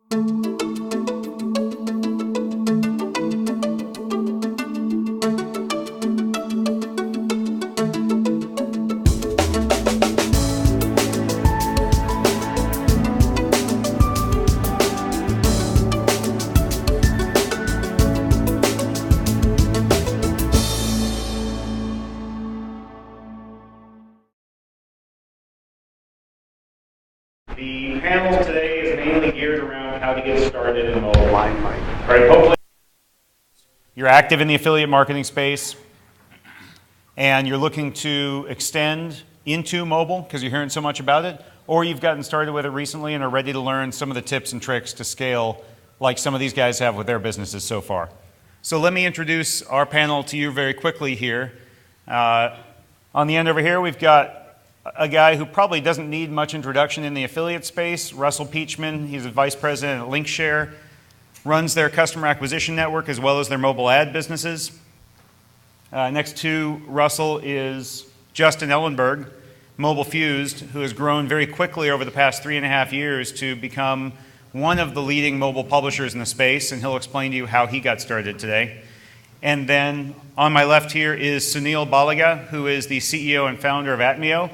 The panel today is mainly geared around how to get started in mobile. All right, hopefully you're active in the affiliate marketing space and you're looking to extend into mobile because you're hearing so much about it, or you've gotten started with it recently and are ready to learn some of the tips and tricks to scale like some of these guys have with their businesses so far. So let me introduce our panel to you very quickly here. On the end over here, we've got a guy who probably doesn't need much introduction in the affiliate space, Russell Peachman. He's a vice president at LinkShare, runs their customer acquisition network as well as their mobile ad businesses. Next to Russell is Justin Elenburg, Mobile Fused, who has grown very quickly over the past 3.5 years to become one of the leading mobile publishers in the space, and he'll explain to you how he got started today. And then on my left here is Sunil Baliga, who is the CEO and founder of Atmio,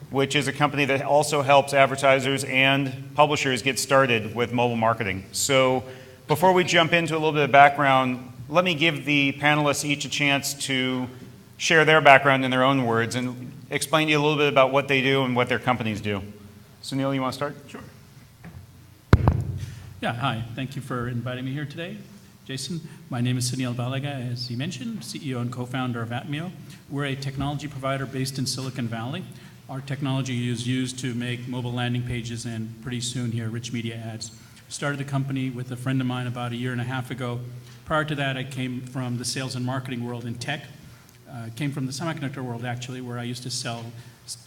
which is a company that also helps advertisers and publishers get started with mobile marketing. So before we jump into a little bit of background, let me give the panelists each a chance to share their background in their own words and explain to you a little bit about what they do and what their companies do. Sunil, you want to start? Sure. Yeah, hi. Thank you for inviting me here today. Jason, my name is Sunil Baliga, as he mentioned, CEO and co-founder of Atmio. We're a technology provider based in Silicon Valley. Our technology is used to make mobile landing pages and pretty soon here rich media ads. Started the company with a friend of mine about 1.5 years ago. Prior to that, I came from the sales and marketing world in tech. Came from the semiconductor world actually, where I used to sell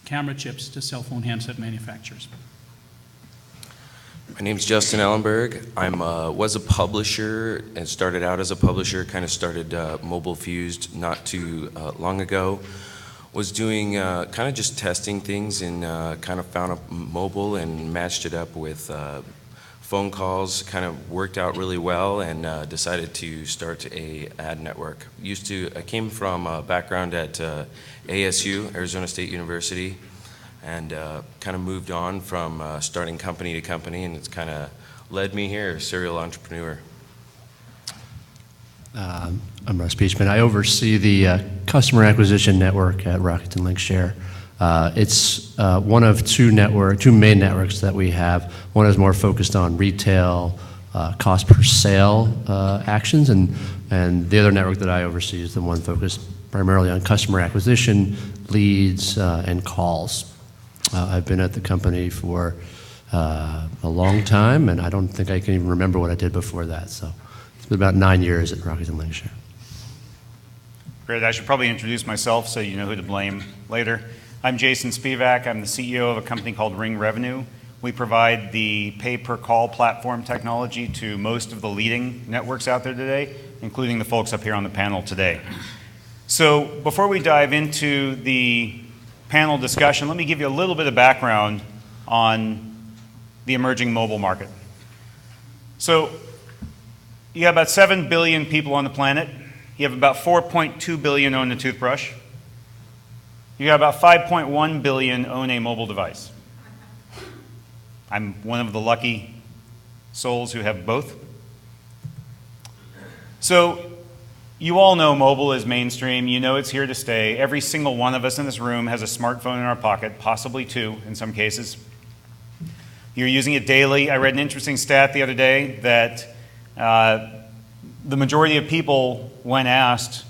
camera chips to cell phone handset manufacturers. My name's Justin Elenburg. I was a publisher and started out as a publisher, kind of started Mobile Fused not too long ago. Was doing kind of just testing things and kind of found a mobile and matched it up with phone calls, kind of worked out really well, and decided to start a ad network. I came from a background at ASU, Arizona State University, and kind of moved on from starting company to company, and it's kind of led me here, serial entrepreneur. I'm Russ Peachman. I oversee the customer acquisition network at Rakuten LinkShare. It's one of two main networks that we have. One is more focused on retail cost per sale actions, and the other network that I oversee is the one focused primarily on customer acquisition, leads, and calls. I've been at the company for a long time, and I don't think I can even remember what I did before that. So it's been about 9 years at Rakuten LinkShare. Great. I should probably introduce myself so you know who to blame later. I'm Jason Spievak. I'm the CEO of a company called RingRevenue. We provide the pay-per-call platform technology to most of the leading networks out there today, including the folks up here on the panel today. So before we dive into the panel discussion, let me give you a little bit of background on the emerging mobile market. So you have about 7 billion people on the planet. You have about 4.2 billion own a toothbrush. You got about 5.1 billion own a mobile device. I'm one of the lucky souls who have both. So you all know mobile is mainstream. You know it's here to stay. Every single one of us in this room has a smartphone in our pocket, possibly two in some cases. You're using it daily. I read an interesting stat the other day that the majority of people, when asked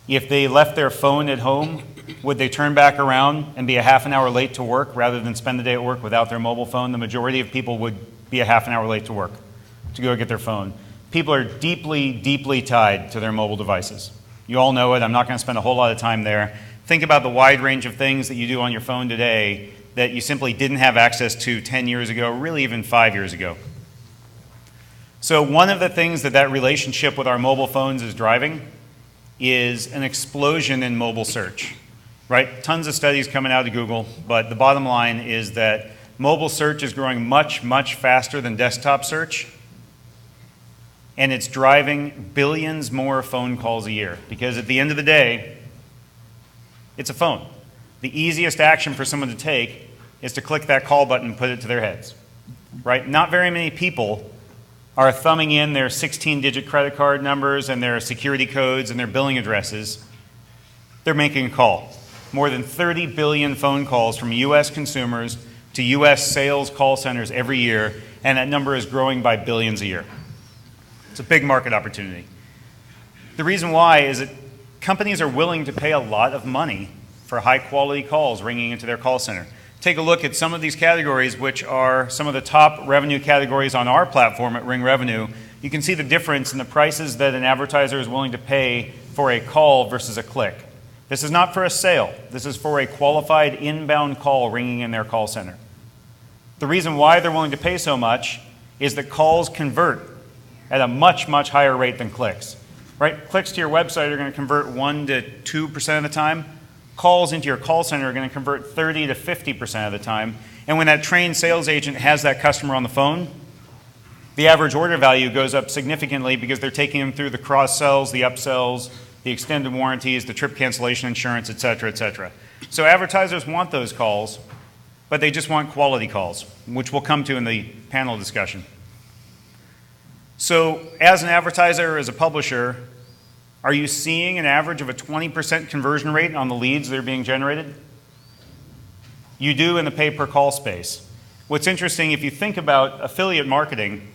if they left their phone at home, would they turn back around and be a half an hour late to work rather than spend the day at work without their mobile phone? The majority of people would be a half an hour late to work to go get their phone. People are deeply, deeply tied to their mobile devices. You all know it. I'm not going to spend a whole lot of time there. Think about the wide range of things that you do on your phone today that you simply didn't have access to 10 years ago, really even 5 years ago. So one of the things that relationship with our mobile phones is driving is an explosion in mobile search, right? Tons of studies coming out of Google, but the bottom line is that Mobile search is growing much, much faster than desktop search, and it's driving billions more phone calls a year, because at the end of the day, it's a phone. The easiest action for someone to take is to click that call button and put it to their heads, right? Not very many people are thumbing in their 16-digit credit card numbers and their security codes and their billing addresses. They're making a call. More than 30 billion phone calls from U.S. consumers to U.S. sales call centers every year, and that number is growing by billions a year. It's a big market opportunity. The reason why is that companies are willing to pay a lot of money for high-quality calls ringing into their call center. Take a look at some of these categories, which are some of the top revenue categories on our platform at RingRevenue. You can see the difference in the prices that an advertiser is willing to pay for a call versus a click. This is not for a sale. This is for a qualified inbound call ringing in their call center. The reason why they're willing to pay so much is that calls convert at a much, much higher rate than clicks. Right? Clicks to your website are going to convert 1 to 2% of the time. Calls into your call center are going to convert 30 to 50% of the time. And when that trained sales agent has that customer on the phone, the average order value goes up significantly because they're taking them through the cross-sells, the upsells, the extended warranties, the trip cancellation insurance, et cetera, et cetera. So advertisers want those calls, but they just want quality calls, which we'll come to in the panel discussion. So as an advertiser or as a publisher, are you seeing an average of a 20% conversion rate on the leads that are being generated? You do in the pay-per-call space. What's interesting, if you think about affiliate marketing,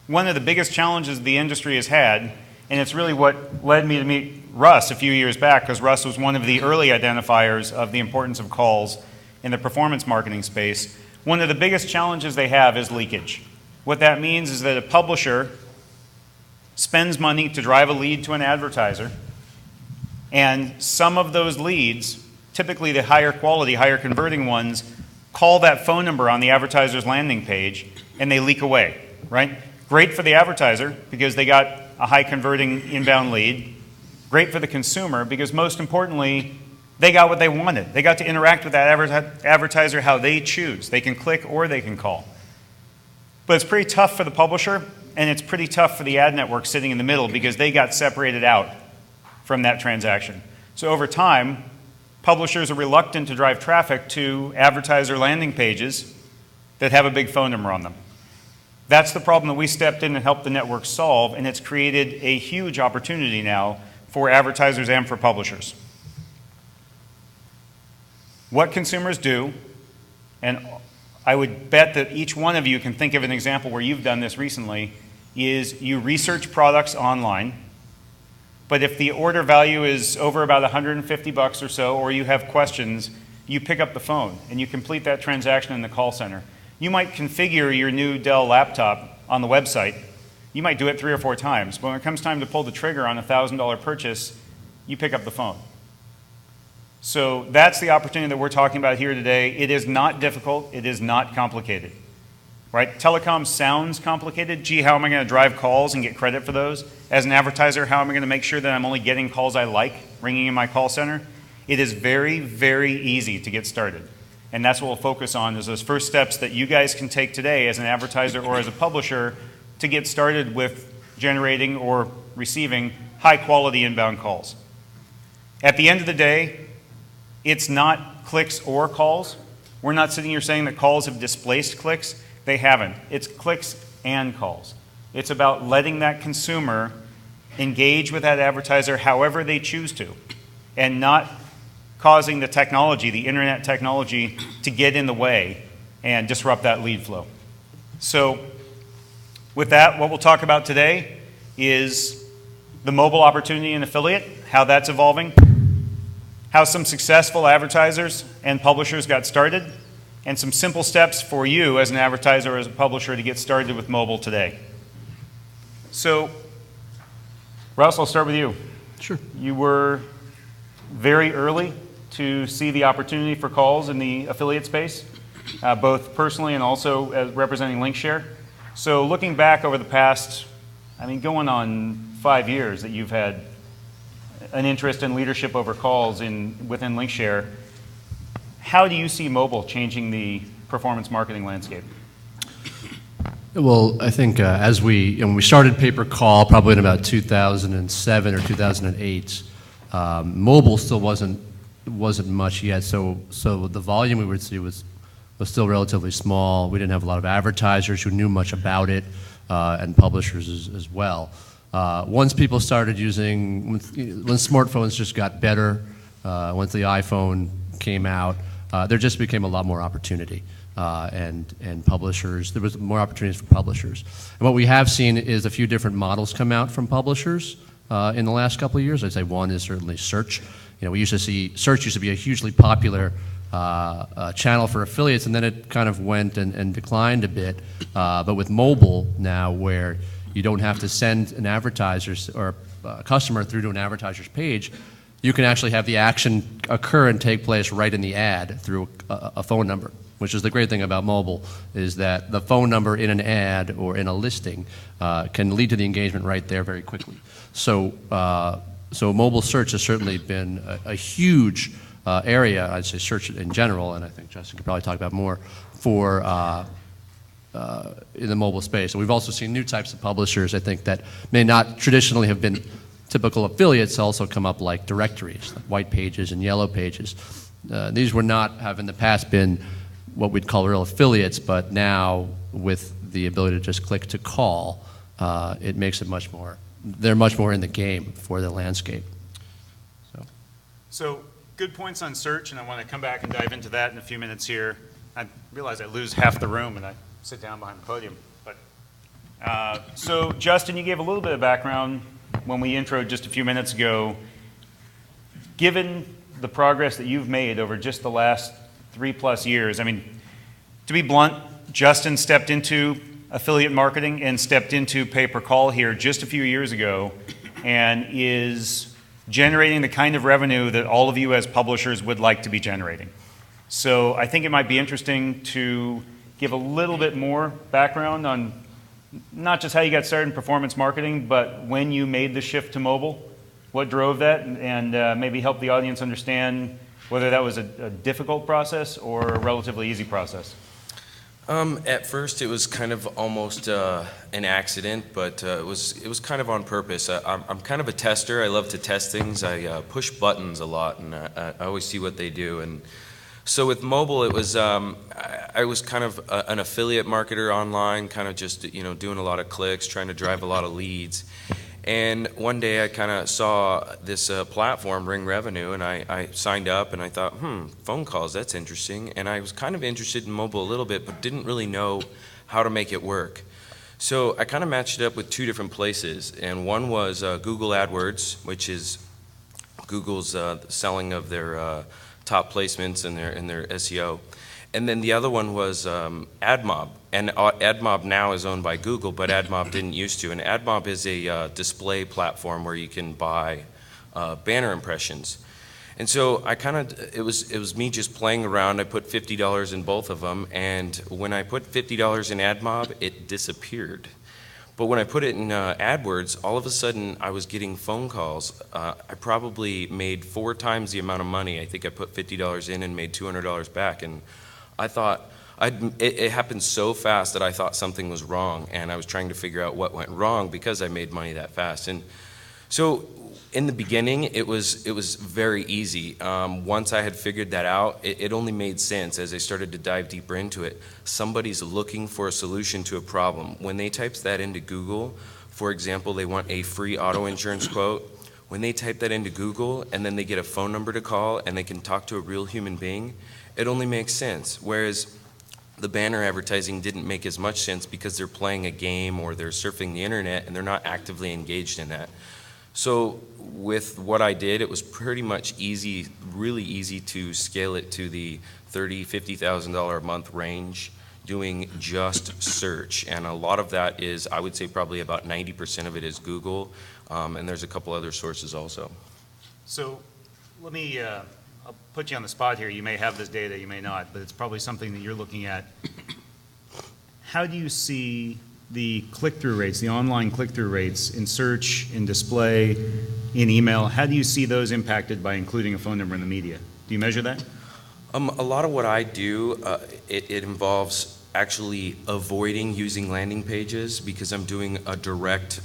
one of the biggest challenges the industry has had, and it's really what led me to meet Russ a few years back, because Russ was one of the early identifiers of the importance of calls in the performance marketing space. One of the biggest challenges they have is leakage. What that means is that a publisher spends money to drive a lead to an advertiser, and some of those leads, typically the higher quality, higher converting ones, call that phone number on the advertiser's landing page and they leak away, right? Great for the advertiser because they got a high converting inbound lead. Great for the consumer because most importantly, they got what they wanted. They got to interact with that advertiser how they choose. They can click or they can call. But it's pretty tough for the publisher, and it's pretty tough for the ad network sitting in the middle because they got separated out from that transaction. So over time, publishers are reluctant to drive traffic to advertiser landing pages that have a big phone number on them. That's the problem that we stepped in and helped the network solve, and it's created a huge opportunity now for advertisers and for publishers. What consumers do, and I would bet that each one of you can think of an example where you've done this recently, is you research products online, but if the order value is over about 150 bucks or so, or you have questions, you pick up the phone and you complete that transaction in the call center. You might configure your new Dell laptop on the website. You might do it 3 or 4 times, but when it comes time to pull the trigger on a $1,000 purchase, you pick up the phone. So that's the opportunity that we're talking about here today. It is not difficult. It is not complicated. Right? Telecom sounds complicated. Gee, how am I going to drive calls and get credit for those? As an advertiser, how am I going to make sure that I'm only getting calls I like ringing in my call center? It is very, very easy to get started. And that's what we'll focus on, is those first steps that you guys can take today as an advertiser or as a publisher to get started with generating or receiving high-quality inbound calls. At the end of the day, it's not clicks or calls. We're not sitting here saying that calls have displaced clicks. They haven't. It's clicks and calls. It's about letting that consumer engage with that advertiser however they choose to, and not causing the technology, the internet technology, to get in the way and disrupt that lead flow. So with that, what we'll talk about today is the mobile opportunity in affiliate, how that's evolving, how some successful advertisers and publishers got started, and some simple steps for you as an advertiser or as a publisher to get started with mobile today. So, Russ, I'll start with you. Sure. You were very early to see the opportunity for calls in the affiliate space, both personally and also as representing LinkShare. So looking back over the past, going on 5 years that you've had an interest in leadership over calls within LinkShare, how do you see mobile changing the performance marketing landscape? Well, I think when we started pay-per-call, probably in about 2007 or 2008, mobile still wasn't much yet. So the volume we would see was still relatively small. We didn't have a lot of advertisers who knew much about it, and publishers as well. Once people started using, when smartphones just got better, once the iPhone came out, there just became a lot more opportunity. And publishers, there was more opportunities for publishers. And what we have seen is a few different models come out from publishers in the last couple of years. I'd say one is certainly search. We used to see, search used to be a hugely popular channel for affiliates, and then it kind of went and declined a bit. But with mobile now, where you don't have to send an advertiser or a customer through to an advertiser's page, you can actually have the action occur and take place right in the ad through a phone number, which is the great thing about mobile, is that the phone number in an ad or in a listing can lead to the engagement right there very quickly. So mobile search has certainly been a huge area, I'd say search in general, and I think Justin could probably talk about more, for in the mobile space. And we've also seen new types of publishers, I think, that may not traditionally have been typical affiliates also come up, like directories, like white pages and yellow pages. These were not, have in the past been what we'd call real affiliates, but now with the ability to just click to call, it makes it much more, they're much more in the game for the landscape. So good points on search, and I want to come back and dive into that in a few minutes here. I realize I lose half the room and I sit down behind the podium. But so Justin, you gave a little bit of background when we introed just a few minutes ago. Given the progress that you've made over just the last 3+ years, I mean, to be blunt, Justin stepped into affiliate marketing and stepped into pay-per-call here just a few years ago and is generating the kind of revenue that all of you as publishers would like to be generating. So I think it might be interesting to give a little bit more background on not just how you got started in performance marketing, but when you made the shift to mobile, what drove that, and maybe help the audience understand whether that was a difficult process or a relatively easy process. At first, it was kind of almost an accident, but it was kind of on purpose. I'm kind of a tester. I love to test things. I push buttons a lot, and I always see what they do. And so with mobile, it was I was kind of an affiliate marketer online, kind of just doing a lot of clicks, trying to drive a lot of leads. And one day I kind of saw this platform, RingRevenue, and I signed up and I thought, phone calls, that's interesting. And I was kind of interested in mobile a little bit, but didn't really know how to make it work. So I kind of matched it up with two different places. And one was Google AdWords, which is Google's selling of their top placements and their SEO. And then the other one was AdMob. And AdMob now is owned by Google, but AdMob didn't used to. And AdMob is a display platform where you can buy banner impressions. And so it was me just playing around. I put $50 in both of them, and when I put $50 in AdMob, it disappeared. But when I put it in AdWords, all of a sudden I was getting phone calls. I probably made 4 times the amount of money. I think I put $50 in and made $200 back. And I thought, it happened so fast that I thought something was wrong, and I was trying to figure out what went wrong because I made money that fast. And so in the beginning, it was very easy. Once I had figured that out, it only made sense as I started to dive deeper into it. Somebody's looking for a solution to a problem. When they type that into Google, for example, they want a free auto insurance quote. When they type that into Google and then they get a phone number to call and they can talk to a real human being, it only makes sense. Whereas the banner advertising didn't make as much sense because they're playing a game or they're surfing the internet and they're not actively engaged in that. So with what I did, it was pretty much easy, really easy to scale it to the $30,000, $50,000 a month range doing just search. And a lot of that is, I would say probably about 90% of it is Google, and there's a couple other sources also. So let me, I'll put you on the spot here. You may have this data, you may not, but it's probably something that you're looking at. How do you see the click-through rates, the online click-through rates in search, in display, in email? How do you see those impacted by including a phone number in the media? Do you measure that? A lot of what I do, it involves actually avoiding using landing pages because I'm doing a direct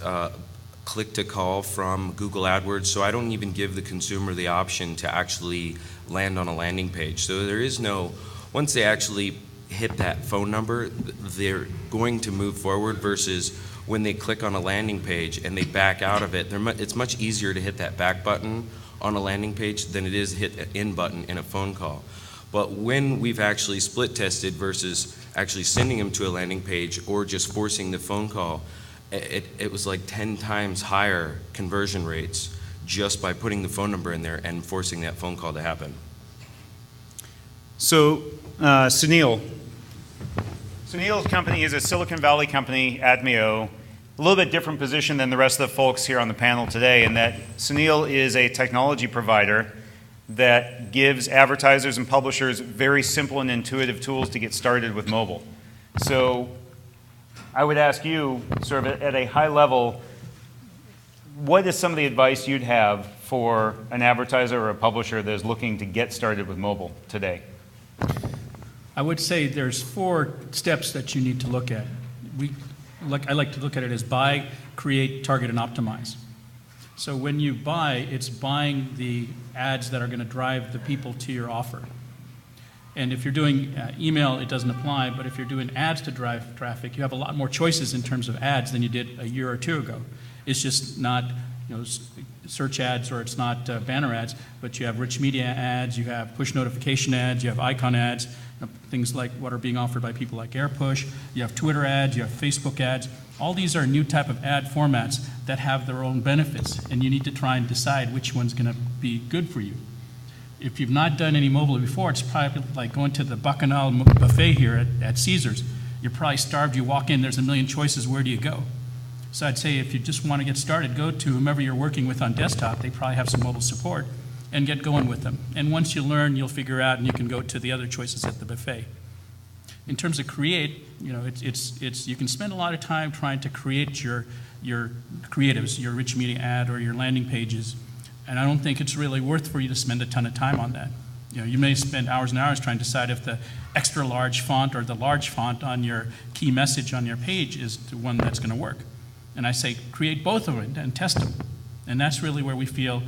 click to call from Google AdWords, so I don't even give the consumer the option to actually land on a landing page. So there is no, once they actually hit that phone number, they're going to move forward versus when they click on a landing page and they back out of it, it's much easier to hit that back button on a landing page than it is hit an in button in a phone call. But when we've actually split tested versus actually sending them to a landing page or just forcing the phone call, it was like 10 times higher conversion rates just by putting the phone number in there and forcing that phone call to happen. So, Sunil's company is a Silicon Valley company, Atmio, a little bit different position than the rest of the folks here on the panel today in that Sunil is a technology provider that gives advertisers and publishers very simple and intuitive tools to get started with mobile. So I would ask you, sort of at a high level, what is some of the advice you'd have for an advertiser or a publisher that is looking to get started with mobile today? I would say there's 4 steps that you need to look at. I like to look at it as buy, create, target, and optimize. So when you buy, it's buying the ads that are going to drive the people to your offer. And if you're doing email, it doesn't apply, but if you're doing ads to drive traffic, you have a lot more choices in terms of ads than you did a year or 2 ago. It's just not, search ads or it's not banner ads, but you have rich media ads, you have push notification ads, you have icon ads, things like what are being offered by people like AirPush, you have Twitter ads, you have Facebook ads. All these are new type of ad formats that have their own benefits, and you need to try and decide which one's going to be good for you. If you've not done any mobile before, it's probably like going to the Bacchanal buffet here at Caesars. You're probably starved, you walk in, there's a million choices, where do you go? So I'd say if you just want to get started, go to whomever you're working with on desktop, they probably have some mobile support, and get going with them. And once you learn, you'll figure out, and you can go to the other choices at the buffet. In terms of create, you can spend a lot of time trying to create your creatives, your rich media ad or your landing pages, and I don't think it's really worth for you to spend a ton of time on that. You may spend hours and hours trying to decide if the extra large font or the large font on your key message on your page is the one that's going to work. And I say create both of them and test them, and that's really where we feel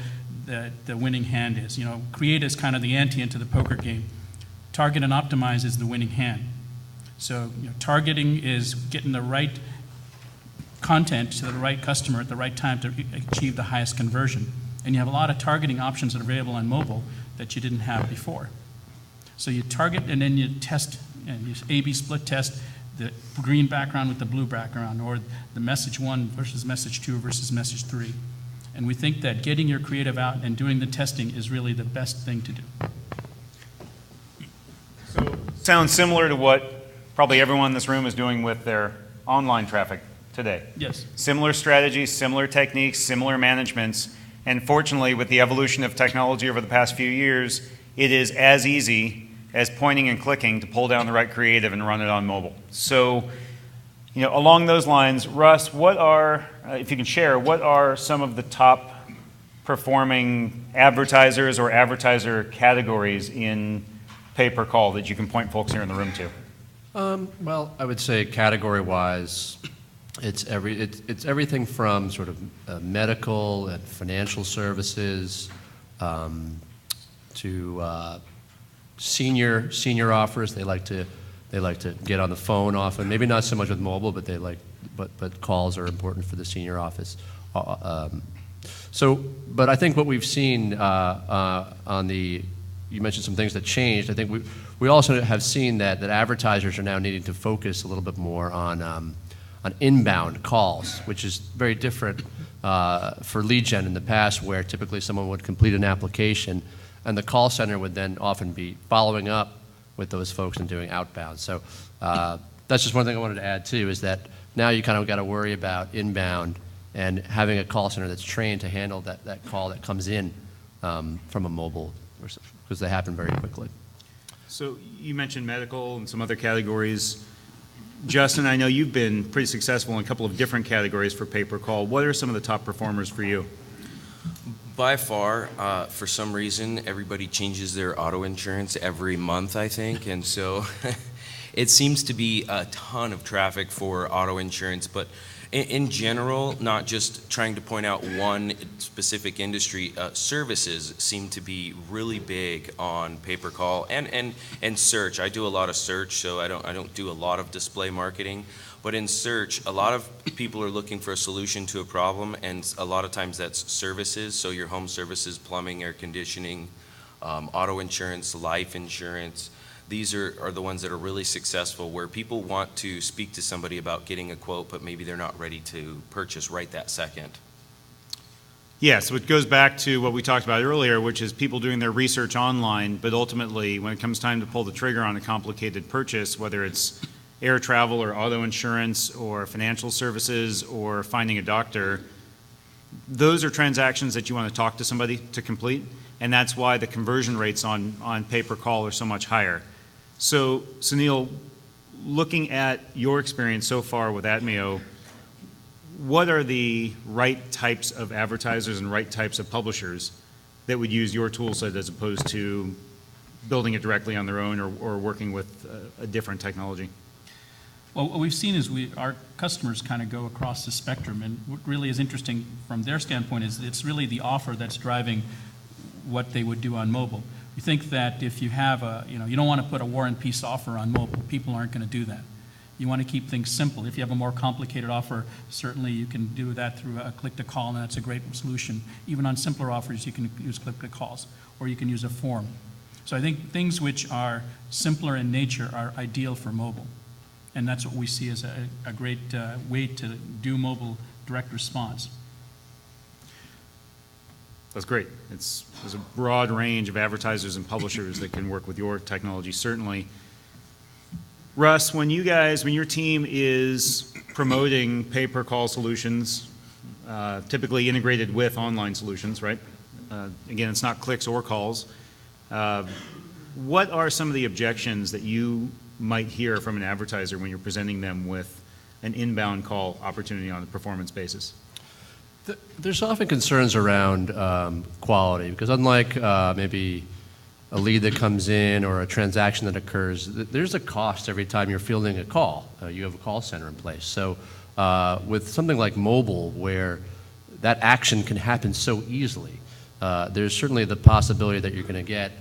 that the winning hand is. Create is kind of the ante into the poker game. Target and optimize is the winning hand. So targeting is getting the right content to the right customer at the right time to achieve the highest conversion. And you have a lot of targeting options that are available on mobile that you didn't have before. So you target and then you test, and you A/B split test the green background with the blue background, or the message 1 versus message 2 versus message 3. And we think that getting your creative out and doing the testing is really the best thing to do. So sounds similar to what probably everyone in this room is doing with their online traffic today. Yes. Similar strategies, similar techniques, similar managements, and fortunately with the evolution of technology over the past few years, it is as easy as pointing and clicking to pull down the right creative and run it on mobile. So, along those lines, Russ, what are, if you can share, what are some of the top performing advertisers or advertiser categories in pay-per-call that you can point folks here in the room to? Well, I would say category-wise, it's everything from sort of medical and financial services to senior offers. They like to get on the phone often. Maybe not so much with mobile, but but calls are important for the senior office. But I think what we've seen you mentioned some things that changed. I think we also have seen that advertisers are now needing to focus a little bit more on inbound calls, which is very different for lead gen in the past, where typically someone would complete an application and the call center would then often be following up with those folks and doing outbound. So that's just one thing I wanted to add too, is that now you kind of got to worry about inbound and having a call center that's trained to handle that call that comes in from a mobile, because they happen very quickly. So you mentioned medical and some other categories. Justin, I know you've been pretty successful in a couple of different categories for pay-per-call. What are some of the top performers for you? By far, for some reason, everybody changes their auto insurance every month, I think, and so it seems to be a ton of traffic for auto insurance, but in general, not just trying to point out one specific industry, services seem to be really big on pay-per-call and search. I do a lot of search, so I don't do a lot of display marketing. But in search, a lot of people are looking for a solution to a problem, and a lot of times that's services. So your home services, plumbing, air conditioning, auto insurance, life insurance. These are the ones that are really successful, where people want to speak to somebody about getting a quote, but maybe they're not ready to purchase right that second. Yeah, so it goes back to what we talked about earlier, which is people doing their research online, but ultimately, when it comes time to pull the trigger on a complicated purchase, whether it's air travel or auto insurance or financial services or finding a doctor, those are transactions that you want to talk to somebody to complete, and that's why the conversion rates on pay-per-call are so much higher. So, Sunil, looking at your experience so far with Atmio, what are the right types of advertisers and right types of publishers that would use your tool set as opposed to building it directly on their own or working with a different technology? Well, what we've seen is our customers kind of go across the spectrum, and what really is interesting from their standpoint is it's really the offer that's driving what they would do on mobile. We think that if you have you don't want to put a War and Peace offer on mobile. People aren't going to do that. You want to keep things simple. If you have a more complicated offer, certainly you can do that through a click-to-call, and that's a great solution. Even on simpler offers, you can use click-to-calls, or you can use a form. So I think things which are simpler in nature are ideal for mobile. And that's what we see as a great way to do mobile direct response. That's great. There's a broad range of advertisers and publishers that can work with your technology, certainly. Russ, when your team is promoting pay-per-call solutions, typically integrated with online solutions, right? Again, it's not clicks or calls. What are some of the objections that you might hear from an advertiser when you're presenting them with an inbound call opportunity on a performance basis? There's often concerns around quality, because unlike maybe a lead that comes in or a transaction that occurs, there's a cost every time you're fielding a call. You have a call center in place. So with something like mobile, where that action can happen so easily, there's certainly the possibility that you're going to get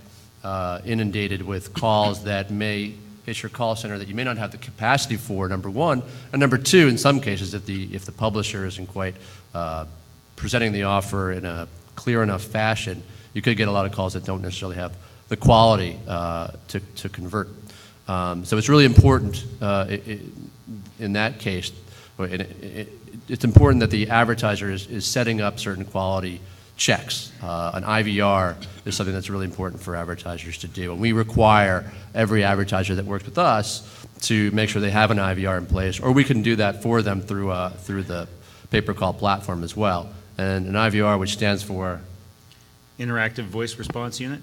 inundated with calls that may hit your call center that you may not have the capacity for, number one. And number two, in some cases, if the publisher isn't quite presenting the offer in a clear enough fashion, you could get a lot of calls that don't necessarily have the quality to convert. So it's really important in that case. It's important that the advertiser is setting up certain quality checks. An IVR is something that's really important for advertisers to do. And we require every advertiser that works with us to make sure they have an IVR in place, or we can do that for them through the pay-per-call platform as well. And an IVR, which stands for Interactive Voice Response Unit?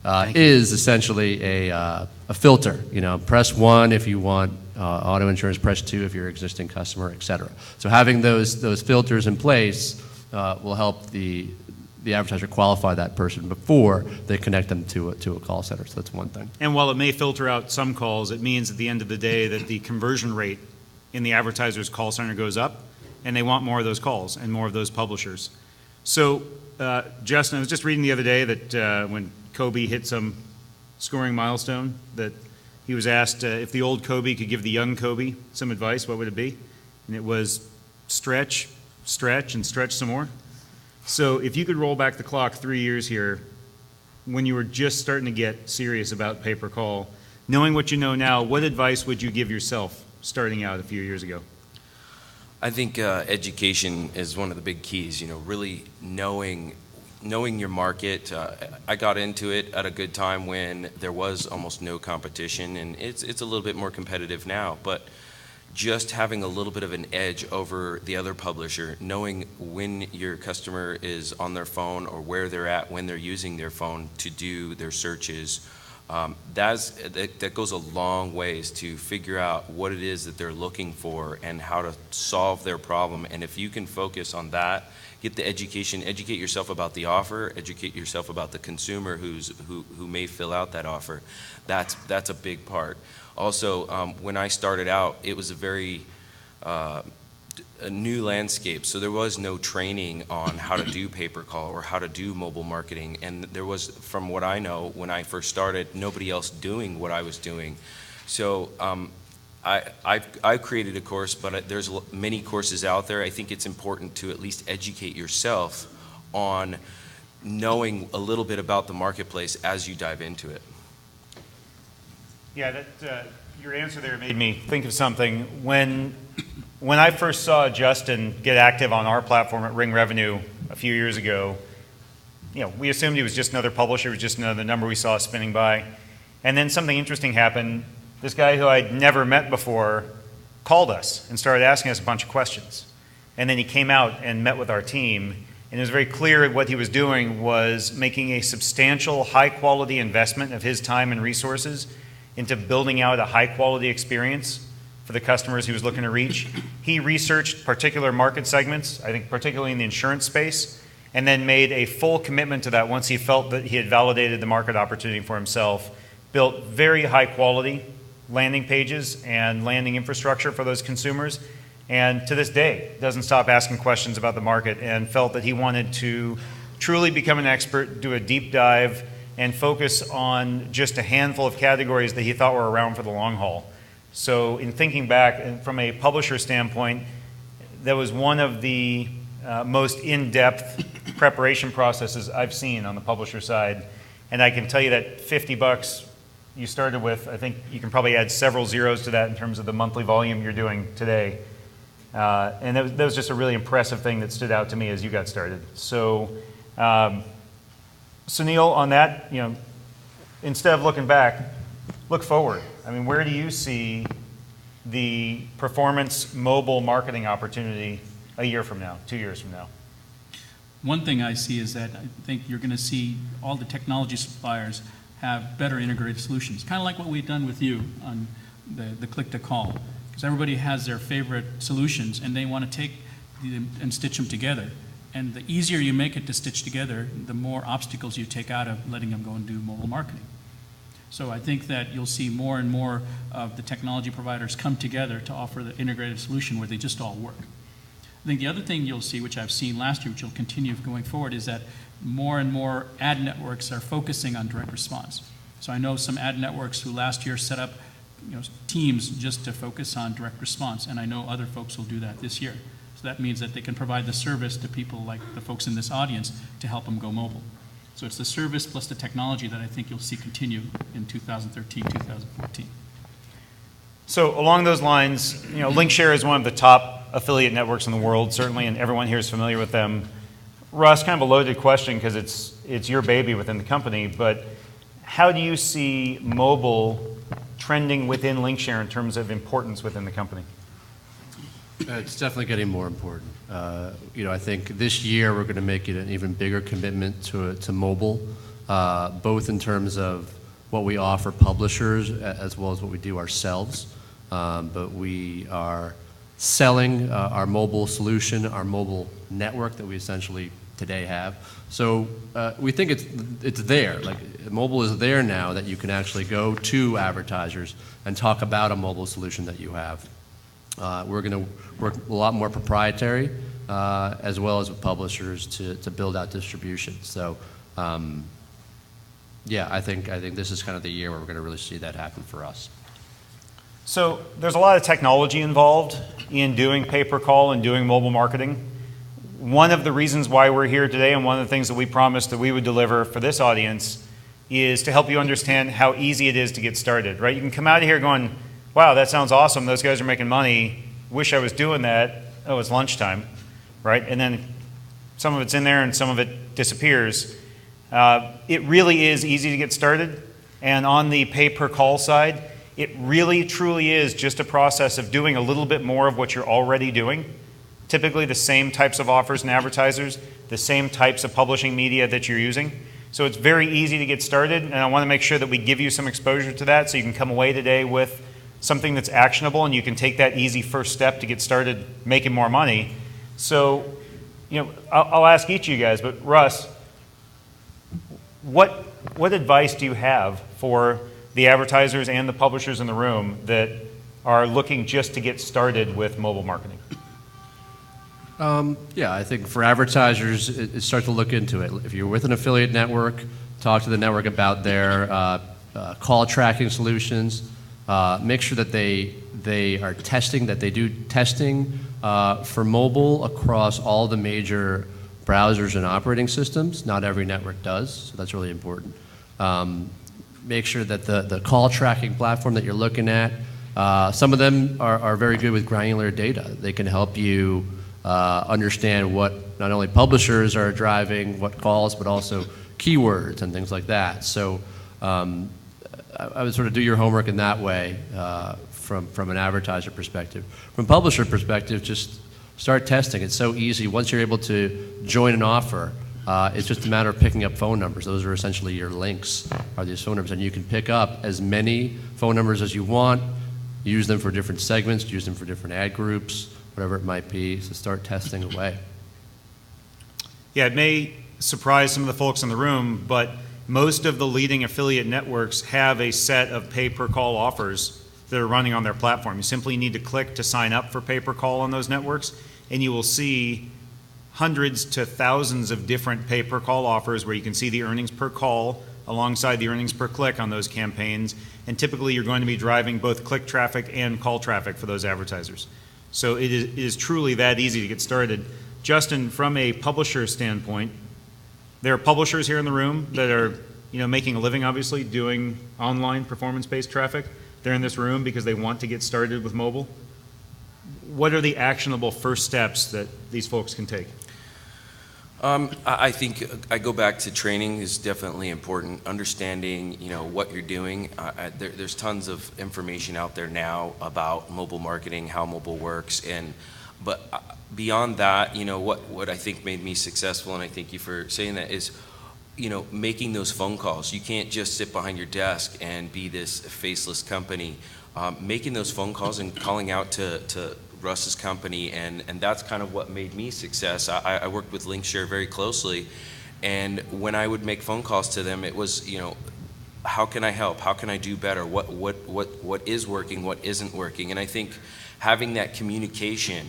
is essentially a filter. Press 1 if you want auto insurance, press 2 if you're an existing customer, et cetera. So having those filters in place will help the advertiser qualify that person before they connect them to a call center. So that's one thing. And while it may filter out some calls, it means at the end of the day that the conversion rate in the advertiser's call center goes up, and they want more of those calls and more of those publishers. So, Justin, I was just reading the other day that when Kobe hit some scoring milestone, that he was asked if the old Kobe could give the young Kobe some advice, what would it be? And it was stretch, and stretch some more. So if you could roll back the clock 3 years here, when you were just starting to get serious about pay-per-call, knowing what you know now, what advice would you give yourself starting out a few years ago? I think education is one of the big keys, really knowing your market. I got into it at a good time when there was almost no competition, and it's a little bit more competitive now, but just having a little bit of an edge over the other publisher, knowing when your customer is on their phone or where they're at when they're using their phone to do their searches, That goes a long ways to figure out what it is that they're looking for and how to solve their problem. And if you can focus on that, get the education, educate yourself about the offer, educate yourself about the consumer who may fill out that offer. That's a big part. Also, when I started out, it was a new landscape, so there was no training on how to do pay-per-call or how to do mobile marketing, and there was, from what I know, when I first started, nobody else doing what I was doing. So I've created a course, but there's many courses out there. I think it's important to at least educate yourself on knowing a little bit about the marketplace as you dive into it. Yeah, your answer there made me think of something. When I first saw Justin get active on our platform at RingRevenue a few years ago, we assumed he was just another publisher, it was just another number we saw spinning by. And then something interesting happened. This guy who I'd never met before called us and started asking us a bunch of questions. And then he came out and met with our team, and it was very clear what he was doing was making a substantial high-quality investment of his time and resources into building out a high-quality experience for the customers he was looking to reach. He researched particular market segments, I think particularly in the insurance space, and then made a full commitment to that once he felt that he had validated the market opportunity for himself, built very high-quality landing pages and landing infrastructure for those consumers, and to this day doesn't stop asking questions about the market, and felt that he wanted to truly become an expert, do a deep dive, and focus on just a handful of categories that he thought were around for the long haul. So in thinking back, and from a publisher standpoint, that was one of the most in-depth preparation processes I've seen on the publisher side. And I can tell you that $50 you started with, I think you can probably add several zeros to that in terms of the monthly volume you're doing today. And that was just a really impressive thing that stood out to me as you got started. So Sunil, on that, instead of looking back, look forward. I mean, where do you see the performance mobile marketing opportunity a year from now, 2 years from now? One thing I see is that I think you're going to see all the technology suppliers have better integrated solutions, kind of like what we've done with you on the click-to-call, because everybody has their favorite solutions and they want to take and stitch them together. And the easier you make it to stitch together, the more obstacles you take out of letting them go and do mobile marketing. So I think that you'll see more and more of the technology providers come together to offer the integrated solution where they just all work. I think the other thing you'll see, which I've seen last year, which will continue going forward, is that more and more ad networks are focusing on direct response. So I know some ad networks who last year set up teams just to focus on direct response, and I know other folks will do that this year. So that means that they can provide the service to people like the folks in this audience to help them go mobile. So it's the service plus the technology that I think you'll see continue in 2013, 2014. So along those lines, LinkShare is one of the top affiliate networks in the world, certainly, and everyone here is familiar with them. Russ, kind of a loaded question because it's your baby within the company, but how do you see mobile trending within LinkShare in terms of importance within the company? It's definitely getting more important. I think this year we're going to make it an even bigger commitment to mobile, both in terms of what we offer publishers as well as what we do ourselves. But we are selling our mobile solution, our mobile network that we essentially today have. So we think it's there. Like mobile is there now that you can actually go to advertisers and talk about a mobile solution that you have. We're going to work a lot more proprietary as well as with publishers to build out distribution. So yeah, I think this is kind of the year where we're going to really see that happen for us. So there's a lot of technology involved in doing pay-per-call and doing mobile marketing. One of the reasons why we're here today, and one of the things that we promised that we would deliver for this audience, is to help you understand how easy it is to get started, right? You can come out of here going, wow, that sounds awesome. Those guys are making money. Wish I was doing that. Oh, it's lunchtime, right? And then some of it's in there and some of it disappears. It really is easy to get started. And on the pay-per-call side, it really, truly is just a process of doing a little bit more of what you're already doing. Typically the same types of offers and advertisers, the same types of publishing media that you're using. So it's very easy to get started, and I want to make sure that we give you some exposure to that so you can come away today with something that's actionable and you can take that easy first step to get started making more money. So, I'll ask each of you guys, but Russ, what advice do you have for the advertisers and the publishers in the room that are looking just to get started with mobile marketing? Yeah, I think for advertisers, start to look into it. If you're with an affiliate network, talk to the network about their call tracking solutions. Make sure that they are testing, that they do testing for mobile across all the major browsers and operating systems. Not every network does, so that's really important. Make sure that the call tracking platform that you're looking at, some of them are very good with granular data. They can help you understand what not only publishers are driving, what calls, but also keywords and things like that. So I would sort of do your homework in that way from an advertiser perspective. From a publisher perspective, just start testing. It's so easy. Once you're able to join an offer, it's just a matter of picking up phone numbers. Those are essentially your links, are these phone numbers. And you can pick up as many phone numbers as you want, use them for different segments, use them for different ad groups, whatever it might be, so start testing away. Yeah, it may surprise some of the folks in the room, but most of the leading affiliate networks have a set of pay-per-call offers that are running on their platform. You simply need to click to sign up for pay-per-call on those networks, and you will see hundreds to thousands of different pay-per-call offers where you can see the earnings per call alongside the earnings per click on those campaigns, and typically you're going to be driving both click traffic and call traffic for those advertisers. So it is truly that easy to get started. Justin, from a publisher standpoint, there are publishers here in the room that are making a living, obviously, doing online performance-based traffic. They're in this room because they want to get started with mobile. What are the actionable first steps that these folks can take? I think I go back to training is definitely important. Understanding, what you're doing. There's tons of information out there now about mobile marketing, how mobile works, but beyond that, what I think made me successful, and I thank you for saying that, is making those phone calls. You can't just sit behind your desk and be this faceless company. Making those phone calls and calling out to Russ's company, and that's kind of what made me success. I worked with LinkShare very closely, and when I would make phone calls to them, it was, how can I help? How can I do better? What is working? What isn't working? And I think having that communication,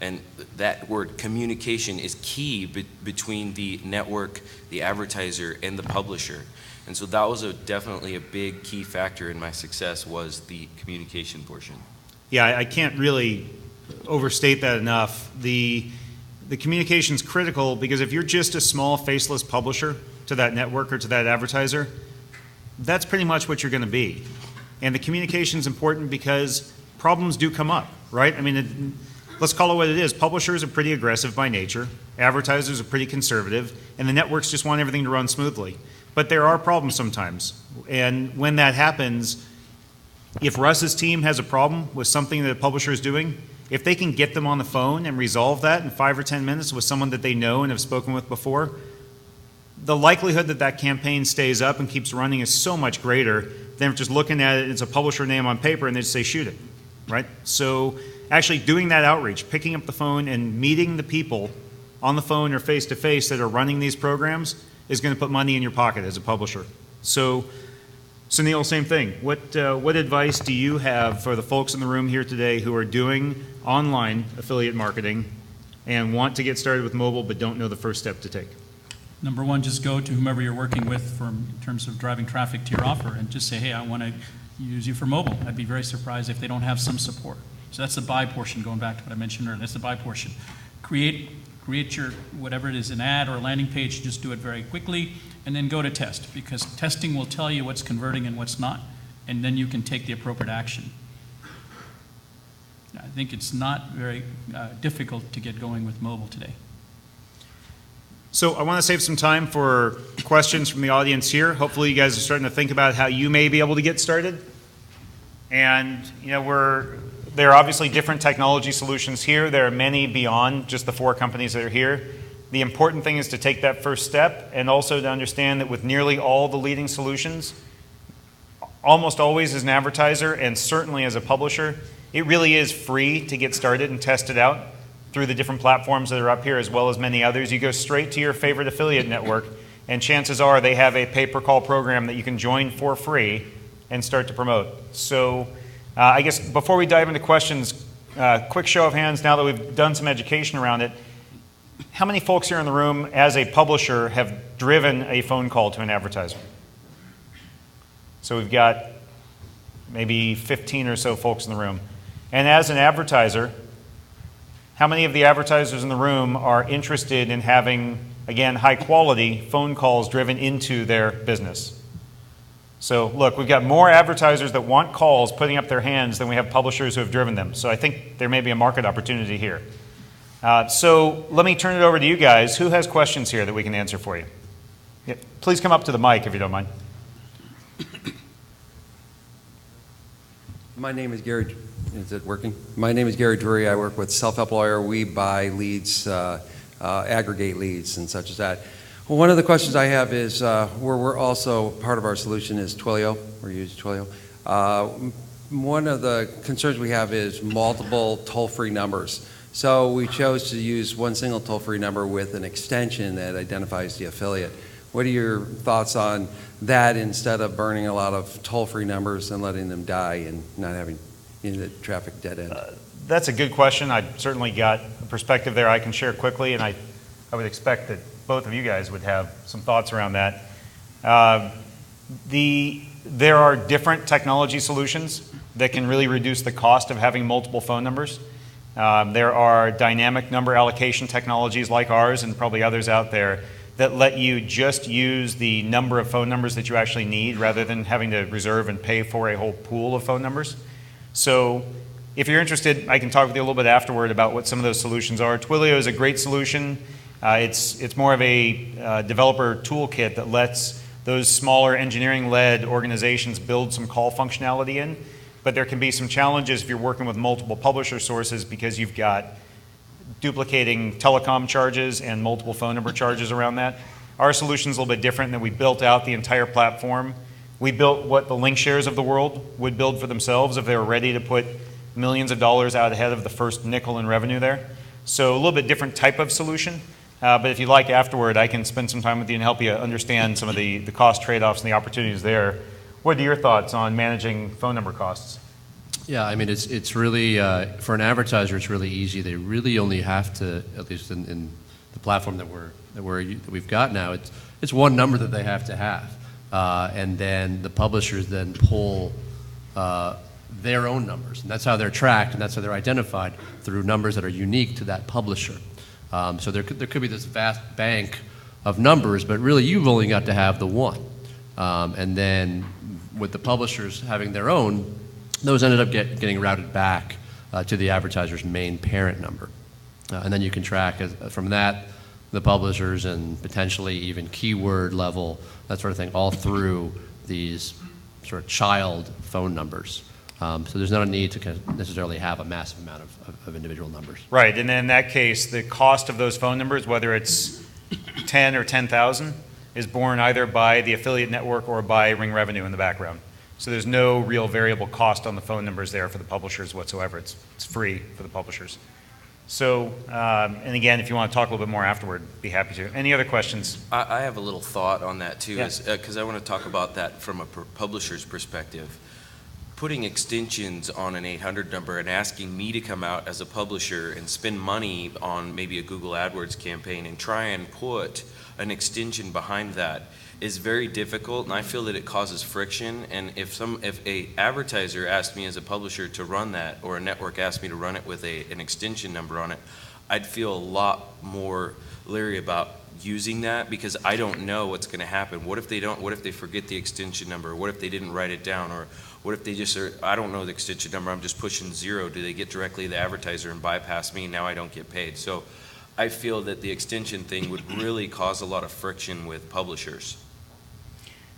and that word communication is key between the network, the advertiser, and the publisher. And so that was definitely a big key factor in my success, was the communication portion. Yeah, I can't really overstate that enough. The communication's critical because if you're just a small faceless publisher to that network or to that advertiser, that's pretty much what you're going to be. And the communication's important because problems do come up, right? I mean, let's call it what it is. Publishers are pretty aggressive by nature. Advertisers are pretty conservative. And the networks just want everything to run smoothly. But there are problems sometimes. And when that happens, if Russ's team has a problem with something that a publisher is doing, if they can get them on the phone and resolve that in 5 or 10 minutes with someone that they know and have spoken with before, the likelihood that that campaign stays up and keeps running is so much greater than just looking at it, it's a publisher name on paper and they just say shoot it, right? So actually doing that outreach, picking up the phone and meeting the people on the phone or face-to-face that are running these programs is going to put money in your pocket as a publisher. So Sunil, same thing. What advice do you have for the folks in the room here today who are doing online affiliate marketing and want to get started with mobile but don't know the first step to take? Number one, just go to whomever you're working with in terms of driving traffic to your offer and just say, hey, I want to use you for mobile. I'd be very surprised if they don't have some support. So that's the buy portion, going back to what I mentioned earlier. That's the buy portion. Create your, whatever it is, an ad or a landing page, just do it very quickly, and then go to test, because testing will tell you what's converting and what's not, and then you can take the appropriate action. I think it's not very difficult to get going with mobile today. So I want to save some time for questions from the audience here. Hopefully you guys are starting to think about how you may be able to get started. And there are obviously different technology solutions here. There are many beyond just the 4 companies that are here. The important thing is to take that first step and also to understand that with nearly all the leading solutions, almost always as an advertiser and certainly as a publisher, it really is free to get started and test it out through the different platforms that are up here as well as many others. You go straight to your favorite affiliate network and chances are they have a pay-per-call program that you can join for free and start to promote. So I guess before we dive into questions, quick show of hands now that we've done some education around it. How many folks here in the room as a publisher have driven a phone call to an advertiser? So we've got maybe 15 or so folks in the room. And as an advertiser, how many of the advertisers in the room are interested in having, again, high quality phone calls driven into their business? So look, we've got more advertisers that want calls putting up their hands than we have publishers who have driven them. So I think there may be a market opportunity here. So let me turn it over to you guys. Who has questions here that we can answer for you? Yeah, please come up to the mic if you don't mind. My name is Gary. Is it working? My name is Gary Drury. I work with Self-Help Lawyer. We buy leads, aggregate leads and such as that. Well, one of the questions I have is where we're also, part of our solution is Twilio. We use Twilio. One of the concerns we have is multiple toll-free numbers. So we chose to use one single toll-free number with an extension that identifies the affiliate. What are your thoughts on that instead of burning a lot of toll-free numbers and letting them die and not having the traffic dead end? That's a good question. I certainly got a perspective there I can share quickly, and I would expect that both of you guys would have some thoughts around that. There are different technology solutions that can really reduce the cost of having multiple phone numbers. There are dynamic number allocation technologies like ours and probably others out there that let you just use the number of phone numbers that you actually need rather than having to reserve and pay for a whole pool of phone numbers. So if you're interested, I can talk with you a little bit afterward about what some of those solutions are. Twilio is a great solution. It's more of a developer toolkit that lets those smaller engineering-led organizations build some call functionality in. But there can be some challenges if you're working with multiple publisher sources because you've got duplicating telecom charges and multiple phone number charges around that. Our solution is a little bit different in that we built out the entire platform. We built what the LinkShares of the world would build for themselves if they were ready to put millions of dollars out ahead of the first nickel in revenue there. So a little bit different type of solution. But if you'd like afterward, I can spend some time with you and help you understand some of the cost trade-offs and the opportunities there. What are your thoughts on managing phone number costs? Yeah, I mean, it's really, for an advertiser, it's really easy. They really only have to, at least in the platform that we've got now, it's one number that they have to have. And then the publishers then pull their own numbers. And that's how they're tracked, and that's how they're identified, through numbers that are unique to that publisher. So there could be this vast bank of numbers, but really you've only got to have the one. And then with the publishers having their own, those ended up getting routed back to the advertiser's main parent number. And then you can track from that the publishers and potentially even keyword level, that sort of thing, all through these sort of child phone numbers. So there's not a need to necessarily have a massive amount of individual numbers. Right, and then in that case, the cost of those phone numbers, whether it's 10 or 10,000, is borne either by the affiliate network or by RingRevenue in the background. So there's no real variable cost on the phone numbers there for the publishers whatsoever. It's free for the publishers. So, and again, if you want to talk a little bit more afterward, be happy to. Any other questions? I have a little thought on that too, Yeah. because I want to talk about that from a publisher's perspective. Putting extensions on an 800 number and asking me to come out as a publisher and spend money on maybe a Google AdWords campaign and try and put an extension behind that is very difficult, and I feel that it causes friction. And if a advertiser asked me as a publisher to run that, or a network asked me to run it with an extension number on it, I'd feel a lot more leery about using that because I don't know what's going to happen. What if they don't? What if they forget the extension number? What if they didn't write it down? Or what if they just are, I don't know the extension number, I'm just pushing 0. Do they get directly to the advertiser and bypass me? Now I don't get paid. So I feel that the extension thing would really cause a lot of friction with publishers.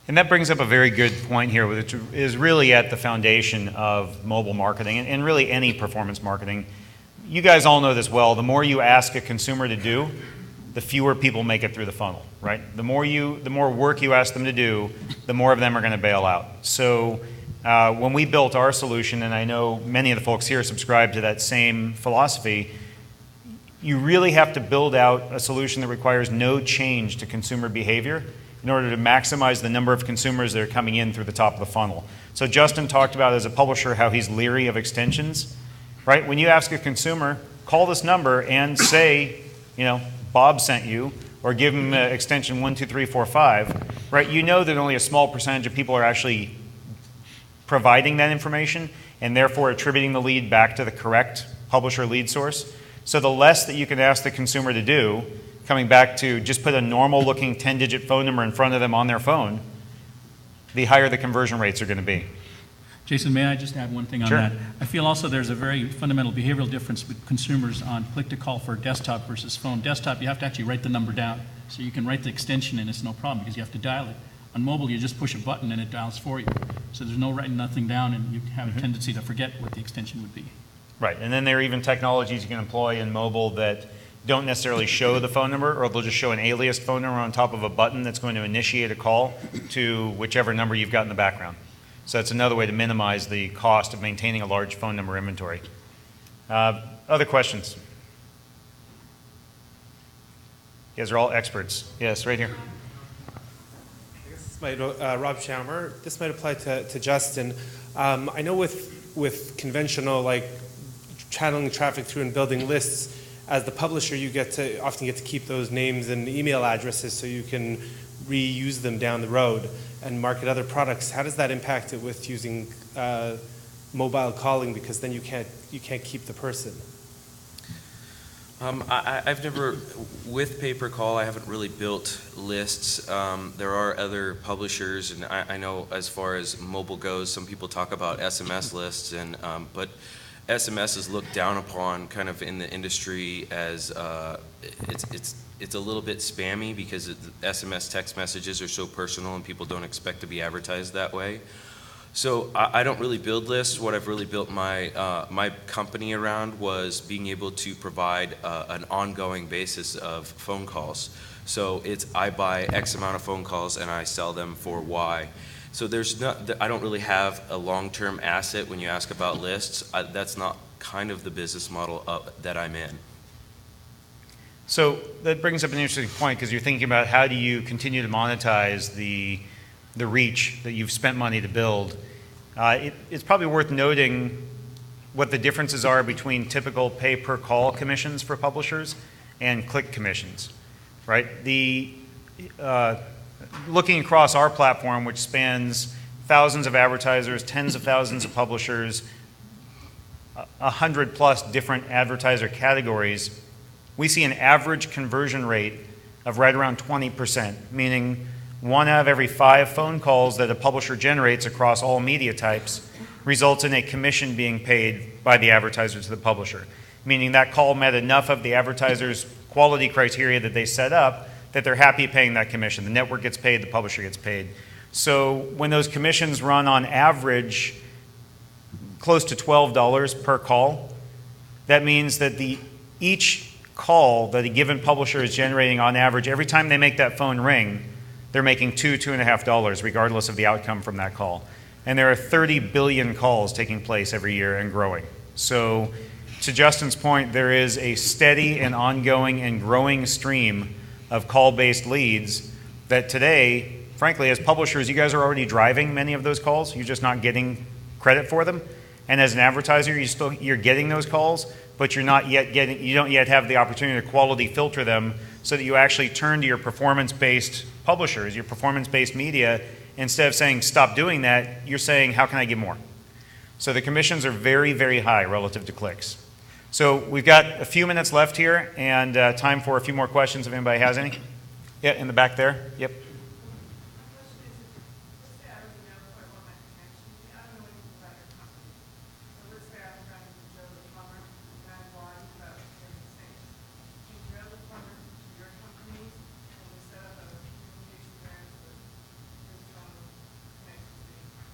And that brings up a very good point here, which is really at the foundation of mobile marketing and really any performance marketing. You guys all know this well. The more you ask a consumer to do, the fewer people make it through the funnel, right? The more work you ask them to do, the more of them are going to bail out. So when we built our solution, and I know many of the folks here subscribe to that same philosophy, you really have to build out a solution that requires no change to consumer behavior in order to maximize the number of consumers that are coming in through the top of the funnel. So Justin talked about as a publisher how he's leery of extensions, right? When you ask a consumer, call this number and say, Bob sent you, or give them extension 12345, right? You know that only a small percentage of people are actually providing that information and therefore attributing the lead back to the correct publisher lead source. So the less that you can ask the consumer to do, coming back to just put a normal looking 10-digit phone number in front of them on their phone, the higher the conversion rates are going to be. Jason, may I just add one thing on Sure. that? I feel also there's a very fundamental behavioral difference with consumers on click-to-call for desktop versus phone. Desktop, you have to actually write the number down. So you can write the extension and it's no problem because you have to dial it. On mobile, you just push a button and it dials for you. So there's no writing nothing down, and you have a tendency to forget what the extension would be. Right, and then there are even technologies you can employ in mobile that don't necessarily show the phone number, or they'll just show an aliased phone number on top of a button that's going to initiate a call to whichever number you've got in the background. So that's another way to minimize the cost of maintaining a large phone number inventory. Other questions? You guys are all experts. Yes, right here. I guess this might, Rob Schaumer, this might apply to Justin. I know with conventional, like channeling traffic through and building lists, as the publisher, you often get to keep those names and email addresses so you can reuse them down the road and market other products. How does that impact it with using mobile calling, because then you can't keep the person? I've never, with pay-per-call, I haven't really built lists. There are other publishers, and I know as far as mobile goes, some people talk about SMS lists, and but SMS is looked down upon kind of in the industry as it's a little bit spammy because SMS text messages are so personal and people don't expect to be advertised that way. So I don't really build lists. What I've really built my company around was being able to provide an ongoing basis of phone calls. So I buy X amount of phone calls and I sell them for Y. So I don't really have a long-term asset when you ask about lists. That's not kind of the business model that I'm in. So that brings up an interesting point, because you're thinking about how do you continue to monetize the reach that you've spent money to build. It's probably worth noting what the differences are between typical pay-per-call commissions for publishers and click commissions, right? Looking across our platform, which spans thousands of advertisers, tens of thousands of publishers, 100+ different advertiser categories, we see an average conversion rate of right around 20%, meaning 1 out of every 5 phone calls that a publisher generates across all media types results in a commission being paid by the advertiser to the publisher, meaning that call met enough of the advertiser's quality criteria that they set up that they're happy paying that commission. The network gets paid, the publisher gets paid. So when those commissions run on average close to $12 per call, that means that each call that a given publisher is generating on average, every time they make that phone ring, they're making $2.50 regardless of the outcome from that call. And there are 30 billion calls taking place every year and growing. So to Justin's point, there is a steady and ongoing and growing stream of call-based leads that today, frankly, as publishers, you guys are already driving many of those calls. You're just not getting credit for them. And as an advertiser, you're getting those calls, but you don't yet have the opportunity to quality filter them so that you actually turn to your performance-based publishers, your performance-based media. Instead of saying, stop doing that, you're saying, how can I get more? So the commissions are very, very high relative to clicks. So we've got a few minutes left here and time for a few more questions if anybody has any. Yeah, in the back there. Yep.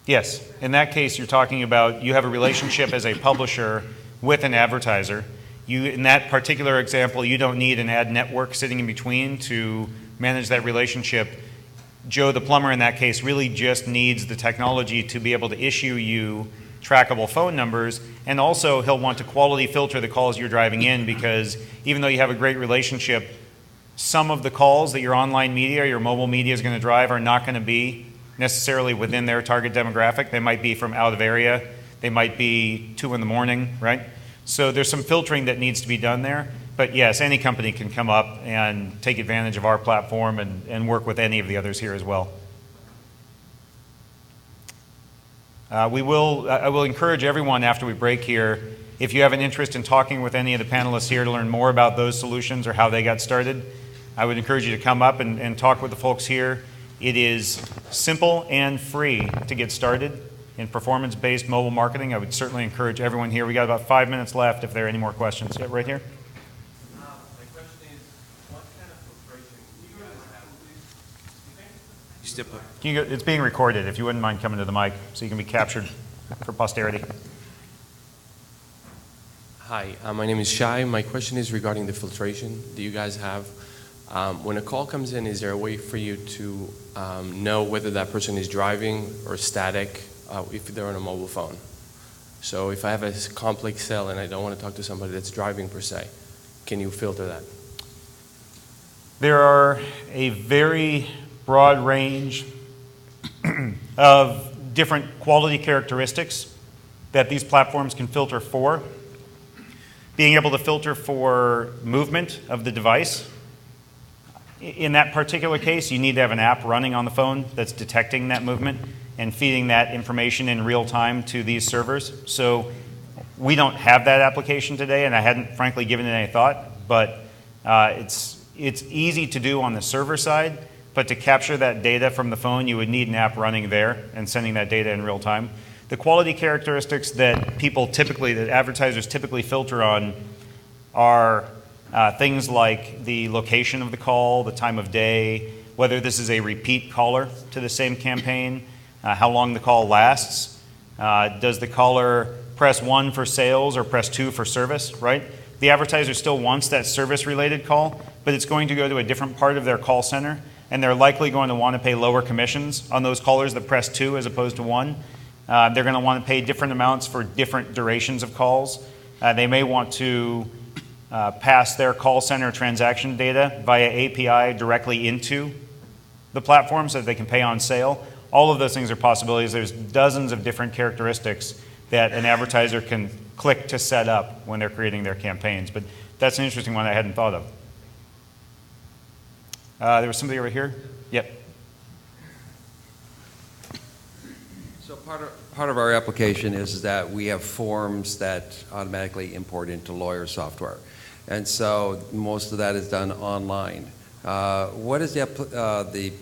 Yes. In that case, you're talking about you have a relationship as a publisher with an advertiser, in that particular example, you don't need an ad network sitting in between to manage that relationship. Joe the plumber in that case really just needs the technology to be able to issue you trackable phone numbers, and also he'll want to quality filter the calls you're driving in, because even though you have a great relationship, some of the calls that your online media, your mobile media is going to drive are not going to be necessarily within their target demographic. They might be from out of area. They might be 2 in the morning, right? So there's some filtering that needs to be done there. But yes, any company can come up and take advantage of our platform and work with any of the others here as well. I will encourage everyone after we break here, if you have an interest in talking with any of the panelists here to learn more about those solutions or how they got started, I would encourage you to come up and talk with the folks here. It is simple and free to get started in performance-based mobile marketing. I would certainly encourage everyone here. We got about 5 minutes left if there are any more questions. Yeah, right here. It's being recorded, if you wouldn't mind coming to the mic so you can be captured for posterity. Hi, my name is Shai. My question is regarding the filtration that you guys have. When a call comes in, is there a way for you to know whether that person is driving or static if they're on a mobile phone? So if I have a complex sale and I don't want to talk to somebody that's driving per se, can you filter that? There are a very broad range of different quality characteristics that these platforms can filter for. Being able to filter for movement of the device. In that particular case, you need to have an app running on the phone that's detecting that movement and feeding that information in real time to these servers. So we don't have that application today, and I hadn't frankly given it any thought, but it's easy to do on the server side. But to capture that data from the phone, you would need an app running there and sending that data in real time. The quality characteristics that advertisers typically filter on are things like the location of the call, the time of day, whether this is a repeat caller to the same campaign, how long the call lasts. Does the caller press 1 for sales or press 2 for service, right? The advertiser still wants that service-related call, but it's going to go to a different part of their call center, and they're likely going to want to pay lower commissions on those callers that press 2 as opposed to 1. They're going to want to pay different amounts for different durations of calls. They may want to pass their call center transaction data via API directly into the platform so that they can pay on sale. All of those things are possibilities. There's dozens of different characteristics that an advertiser can click to set up when they're creating their campaigns. But that's an interesting one I hadn't thought of. There was somebody over here. Yep. So part of our application is that we have forms that automatically import into lawyer software. And so most of that is done online. What is the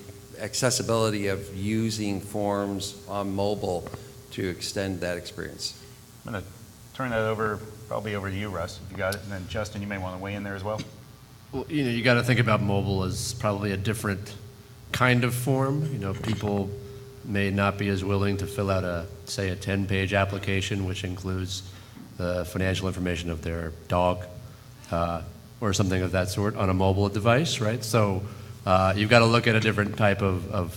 accessibility of using forms on mobile to extend that experience? I'm going to turn that probably over to you, Russ, if you got it. And then Justin, you may want to weigh in there as well. Well, you got to think about mobile as probably a different kind of form. People may not be as willing to fill out say a 10-page application, which includes the financial information of their dog or something of that sort on a mobile device, right? So you've got to look at a different type of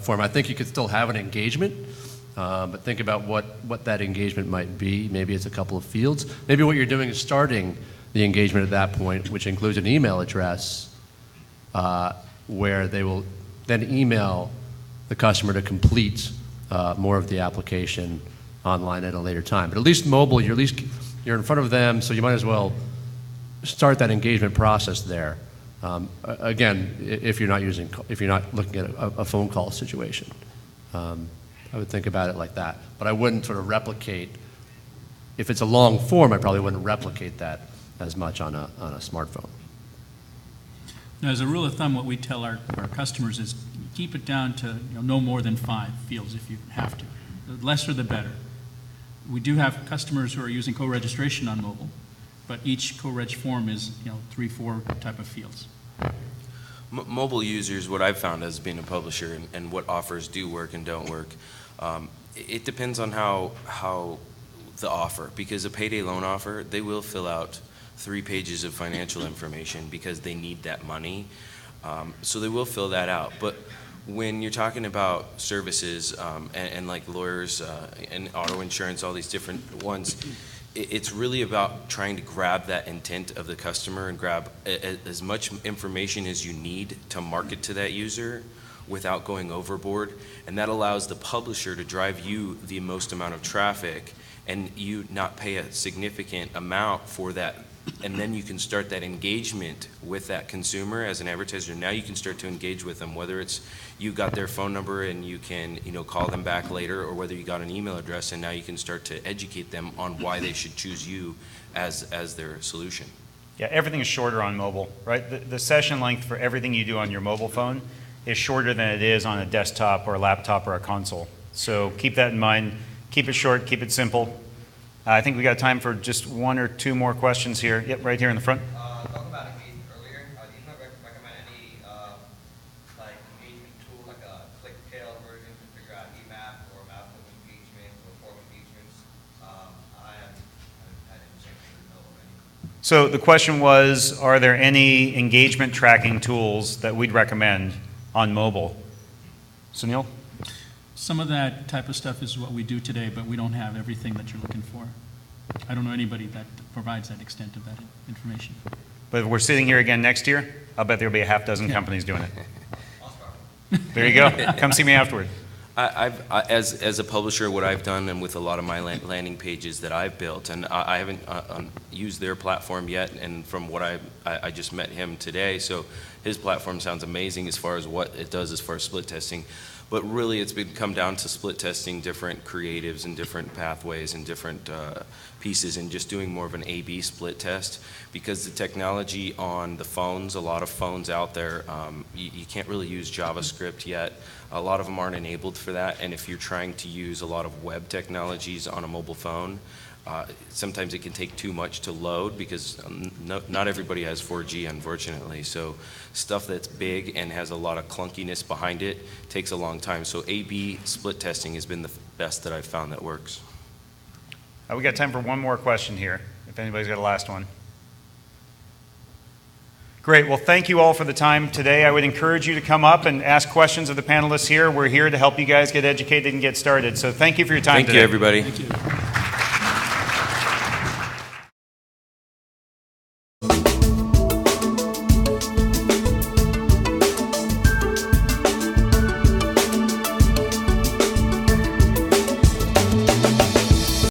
form. I think you could still have an engagement, but think about what that engagement might be. Maybe it's a couple of fields. Maybe what you're doing is starting the engagement at that point, which includes an email address where they will then email the customer to complete more of the application online at a later time. But at least mobile, you're in front of them, so you might as well start that engagement process there. Again, if you're not looking at a phone call situation, I would think about it like that. But I wouldn't sort of replicate. If it's a long form, I probably wouldn't replicate that as much on a smartphone. Now, as a rule of thumb, what we tell our customers is keep it down to no more than 5 fields if you have to. The lesser the better. We do have customers who are using co-registration on mobile, but each co-reg form is 3-4 type of fields. Mobile users, what I've found as being a publisher and what offers do work and don't work, it depends on how the offer, because a payday loan offer, they will fill out 3 pages of financial information because they need that money. So they will fill that out. But when you're talking about services and like lawyers and auto insurance, all these different ones, it's really about trying to grab that intent of the customer and grab as much information as you need to market to that user without going overboard. And that allows the publisher to drive you the most amount of traffic and you not pay a significant amount for that. And then you can start that engagement with that consumer as an advertiser. Now you can start to engage with them, whether it's you got their phone number and you can call them back later, or whether you got an email address and now you can start to educate them on why they should choose you as their solution. Yeah, everything is shorter on mobile, right? The session length for everything you do on your mobile phone is shorter than it is on a desktop or a laptop or a console. So keep that in mind. Keep it short, keep it simple. I think we got time for just 1 or 2 more questions here. Yep, right here in the front. Talk about engagement earlier. Do you recommend any like engagement tool, like a click-tail version to figure out EMAP or mouthful engagement or form engagements? I didn't check know of any. So the question was, are there any engagement tracking tools that we'd recommend on mobile? Sunil? Some of that type of stuff is what we do today, but we don't have everything that you're looking for. I don't know anybody that provides that extent of that information. But if we're sitting here again next year, I'll bet there'll be a half dozen companies doing it. I'll start. There you go. Come see me afterward. As a publisher, what I've done and with a lot of my landing pages that I've built, and I haven't used their platform yet, and from what I just met him today, so his platform sounds amazing as far as what it does as far as split testing. But really, it's come down to split testing different creatives and different pathways and different pieces and just doing more of an A/B split test, because the technology on the phones, a lot of phones out there, you can't really use JavaScript yet. A lot of them aren't enabled for that, and if you're trying to use a lot of web technologies on a mobile phone, sometimes it can take too much to load because not everybody has 4G, unfortunately. So stuff that's big and has a lot of clunkiness behind it takes a long time. So A/B split testing has been the best that I've found that works. We got time for one more question here, if anybody's got a last one. Great. Well, thank you all for the time today. I would encourage you to come up and ask questions of the panelists here. We're here to help you guys get educated and get started. So thank you for your time today. Thank you, everybody. Thank you.